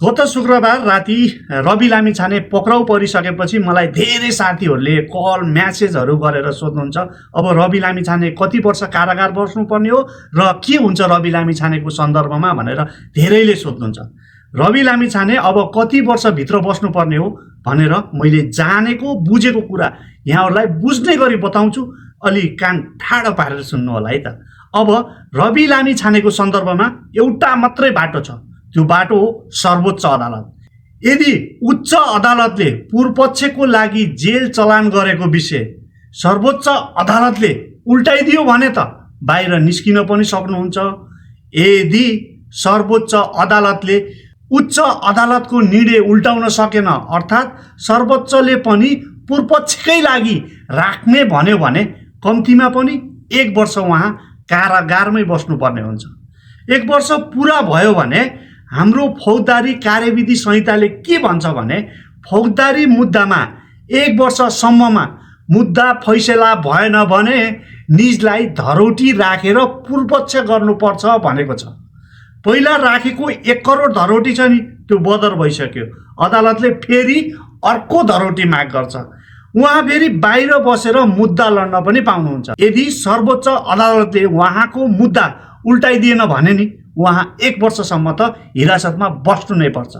गत शुक्रबार राति रवि लामिछाने पक्राउ परिसकेपछि मलाई धेरै साथीहरूले कल म्यासेजहरू गरेर सोध्नुहुन्छ अब रवि लामिछाने कति वर्ष कारागार बस्नुपर्ने हो र के हुन्छ रवि लामिछानेको सन्दर्भमा भनेर धेरैले सोध्नुहुन्छ। रवि लामिछाने अब कति वर्षभित्र बस्नुपर्ने हो भनेर मैले जानेको बुझेको कुरा यहाँहरूलाई बुझ्ने गरी बताउँछु। अलि कान ठाडो पारेर सुन्नु होला है त। अब रवि लामिछानेको सन्दर्भमा एउटा मात्रै बाटो छ, त्यो बाटो हो सर्वोच्च अदालत। यदि उच्च अदालतले पूर्वपक्षको लागि जेल चलान गरेको विषय सर्वोच्च अदालतले उल्टाइदियो भने त बाहिर निस्किन पनि सक्नुहुन्छ। यदि सर्वोच्च अदालतले उच्च अदालतको निर्णय उल्टाउन सकेन अर्थात् सर्वोच्चले पनि पूर्वपक्षकै लागि राख्ने भन्यो भने कम्तीमा पनि 1 वर्ष उहाँ कारागारमै बस्नुपर्ने हुन्छ। 1 वर्ष पुरा भयो भने हाम्रो फौजदारी कार्यविधि संहिताले के भन्छ भने फौजदारी मुद्दामा 1 वर्षसम्ममा मुद्दा फैसला भएन भने निजलाई धरोटी राखेर पूर्वपक्ष गर्नुपर्छ भनेको छ। पहिला राखेको 1 करोड धरोटी छ नि, त्यो बदर भइसक्यो। अदालतले फेरि अर्को धरोटी माग गर्छ। उहाँ फेरि बाहिर बसेर मुद्दा लड्न पनि पाउनुहुन्छ। यदि सर्वोच्च अदालतले उहाँको मुद्दा उल्टाइदिएन भने नि उहाँ 1 वर्षसम्म त हिरासतमा बस्नु नै पर्छ।